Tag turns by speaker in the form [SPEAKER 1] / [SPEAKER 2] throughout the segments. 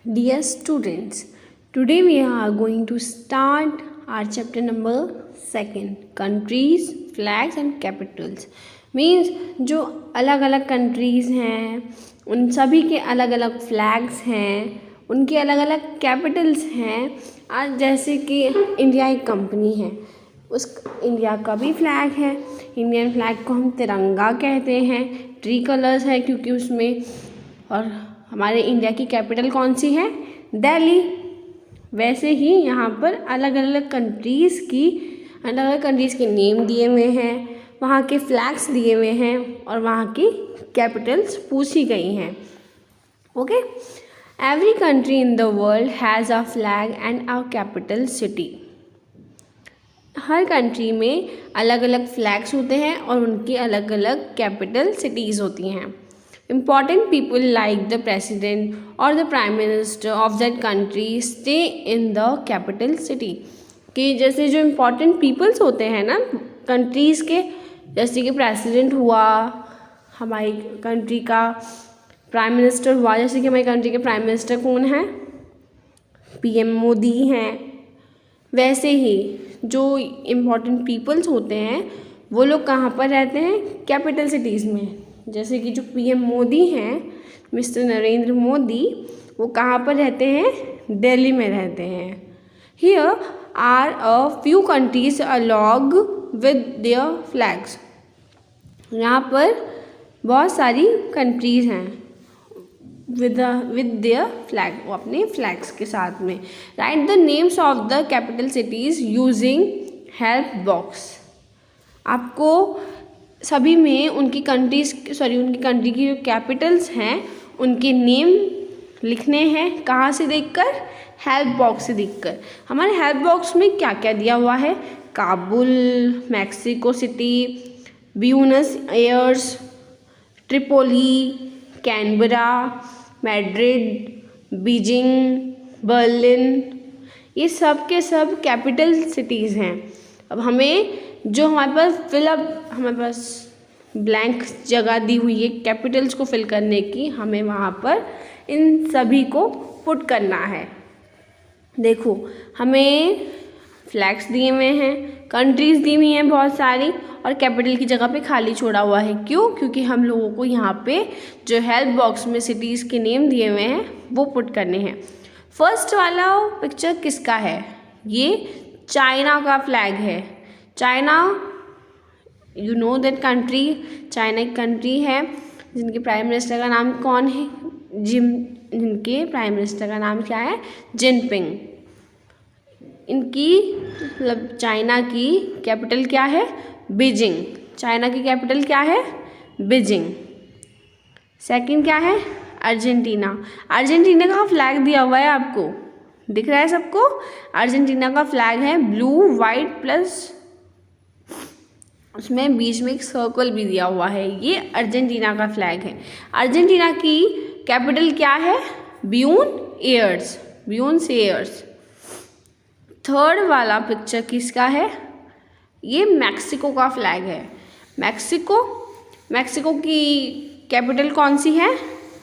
[SPEAKER 1] Dear students, today we are going to start our chapter number 2, countries, flags and capitals. Means जो अलग अलग countries हैं उन सभी के अलग अलग फ्लैग्स हैं, उनके अलग अलग कैपिटल्स हैं। आज जैसे कि इंडिया एक कंपनी है, उस इंडिया का भी फ्लैग है। इंडियन फ्लैग को हम तिरंगा कहते हैं। ट्री कलर्स है क्योंकि उसमें, और हमारे इंडिया की कैपिटल कौन सी है? दिल्ली। वैसे ही यहाँ पर अलग अलग कंट्रीज़ के नेम दिए हुए हैं, वहाँ के फ्लैग्स दिए हुए हैं और वहाँ की कैपिटल्स पूछी गई हैं। Okay, every country in the world has a flag and a capital city. Her country में अलग अलग फ्लैग्स होते हैं और उनकी अलग अलग कैपिटल सिटीज़ होती हैं। Important people like the president or the prime minister of that country stay in the capital city। कि जैसे जो important peoples होते हैं ना कंट्रीज़ के, जैसे कि प्रेसिडेंट हुआ हमारी कंट्री का, प्राइम मिनिस्टर हुआ, जैसे कि हमारी कंट्री के प्राइम मिनिस्टर कौन है? PM मोदी हैं। वैसे ही जो इम्पोर्टेंट पीपल्स होते हैं वो लोग कहाँ पर रहते हैं? कैपिटल सिटीज़ में। जैसे कि जो PM मोदी हैं, मिस्टर नरेंद्र मोदी, वो कहाँ पर रहते हैं? दिल्ली में रहते हैं। Here are a few countries along with their flags. यहाँ पर बहुत सारी कंट्रीज़ हैं विद देयर फ्लैग, वो अपने फ्लैग्स के साथ में। Right the names of the capital cities using help box. आपको सभी में उनकी कंट्री की जो कैपिटल्स हैं उनके नेम लिखने हैं। कहाँ से देखकर? हेल्प बॉक्स से देखकर। हमारे हेल्प बॉक्स में क्या क्या दिया हुआ है? Kabul, Mexico City, Buenos Aires, Tripoli, Canberra, Madrid, Beijing, Berlin, ये सब के सब कैपिटल सिटीज़ हैं। अब हमें जो हमारे पास ब्लैंक जगह दी हुई है कैपिटल्स को फिल करने की, हमें वहाँ पर इन सभी को पुट करना है। देखो, हमें फ्लैग्स दिए हुए हैं, कंट्रीज़ दी हुई हैं बहुत सारी, और कैपिटल की जगह पे खाली छोड़ा हुआ है। क्यों? क्योंकि हम लोगों को यहाँ पे जो हेल्प बॉक्स में सिटीज़ के नेम दिए हुए हैं वो पुट करने हैं। फर्स्ट वाला पिक्चर किसका है? ये चाइना का फ्लैग है। China, you know that country, China एक कंट्री है जिनके प्राइम मिनिस्टर का नाम कौन है? जिनके प्राइम मिनिस्टर का नाम क्या है? जिनपिंग। इनकी मतलब चाइना की कैपिटल क्या है? बीजिंग। चाइना की कैपिटल क्या है? बीजिंग। सेकंड क्या है? अर्जेंटीना। अर्जेंटीना का फ्लैग दिया हुआ है, आपको दिख रहा है सबको? अर्जेंटीना का फ्लैग है ब्लू वाइट प्लस उसमें बीच में एक सर्कल भी दिया हुआ है। ये अर्जेंटीना का फ्लैग है। अर्जेंटीना की कैपिटल क्या है? Buenos Aires. थर्ड वाला पिक्चर किसका है? ये मैक्सिको का फ्लैग है। मैक्सिको की कैपिटल कौन सी है?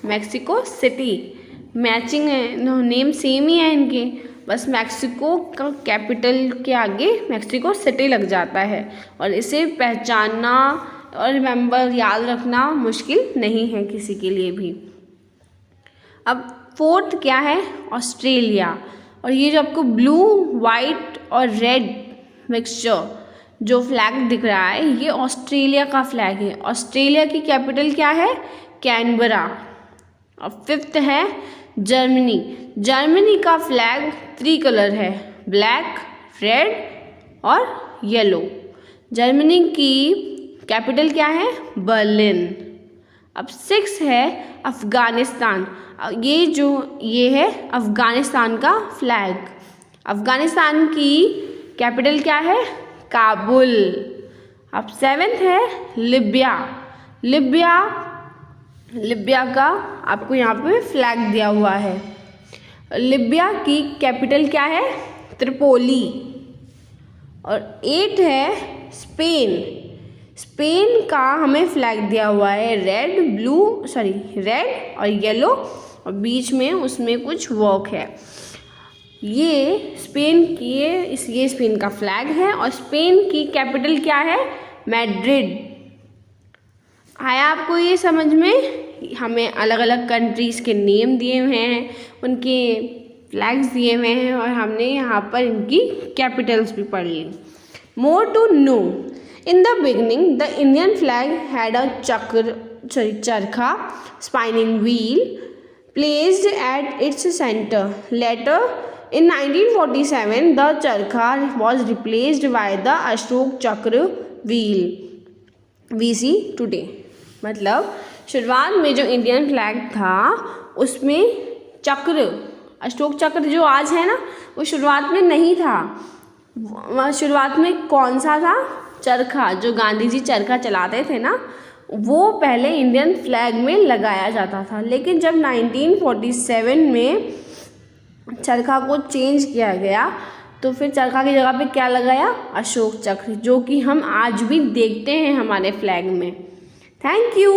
[SPEAKER 1] Mexico city. मैचिंग है, नेम सेम ही है इनके, बस मैक्सिको का कैपिटल के आगे मैक्सिको सिटी लग जाता है, और इसे पहचानना और रिमेंबर याद रखना मुश्किल नहीं है किसी के लिए भी। अब फोर्थ क्या है? ऑस्ट्रेलिया। और ये जो आपको ब्लू वाइट और रेड मिक्सचर जो फ्लैग दिख रहा है, ये ऑस्ट्रेलिया का फ्लैग है। ऑस्ट्रेलिया की कैपिटल क्या है? कैनबरा। और फिफ्थ है जर्मनी। जर्मनी का फ्लैग 3 कलर है, ब्लैक, रेड और येलो। जर्मनी की कैपिटल क्या है? बर्लिन। अब 6 है अफ़गानिस्तान। ये है अफ़गानिस्तान का फ्लैग। अफ़गानिस्तान की कैपिटल क्या है? काबुल। अब 7 है लिबिया। लिबिया का आपको यहाँ पे फ्लैग दिया हुआ है। लिबिया की कैपिटल क्या है? त्रिपोली। और 8 है स्पेन का हमें फ्लैग दिया हुआ है रेड और येलो, और बीच में उसमें कुछ वर्क है। ये स्पेन की ये स्पेन का फ्लैग है और स्पेन की कैपिटल क्या है? मैड्रिड। आया आपको ये समझ में? हमें अलग अलग कंट्रीज़ के नेम दिए हुए हैं, उनके फ्लैग्स दिए हुए हैं और हमने यहाँ पर इनकी कैपिटल्स भी पढ़ ली। More to know, in the beginning the Indian flag had a charkha spinning wheel placed at its center. Later, in 1947, the charkha was replaced by the Ashok Chakra wheel we see today. मतलब शुरुआत में जो Indian flag था उसमें चक्र, अशोक चक्र जो आज है ना, वो शुरुआत में नहीं था। शुरुआत में कौन सा था? चरखा। जो गांधी जी चरखा चलाते थे ना, वो पहले इंडियन फ्लैग में लगाया जाता था। लेकिन जब 1947 में चरखा को चेंज किया गया तो फिर चरखा की जगह पे क्या लगाया? अशोक चक्र, जो कि हम आज भी देखते हैं हमारे फ्लैग में। Thank you.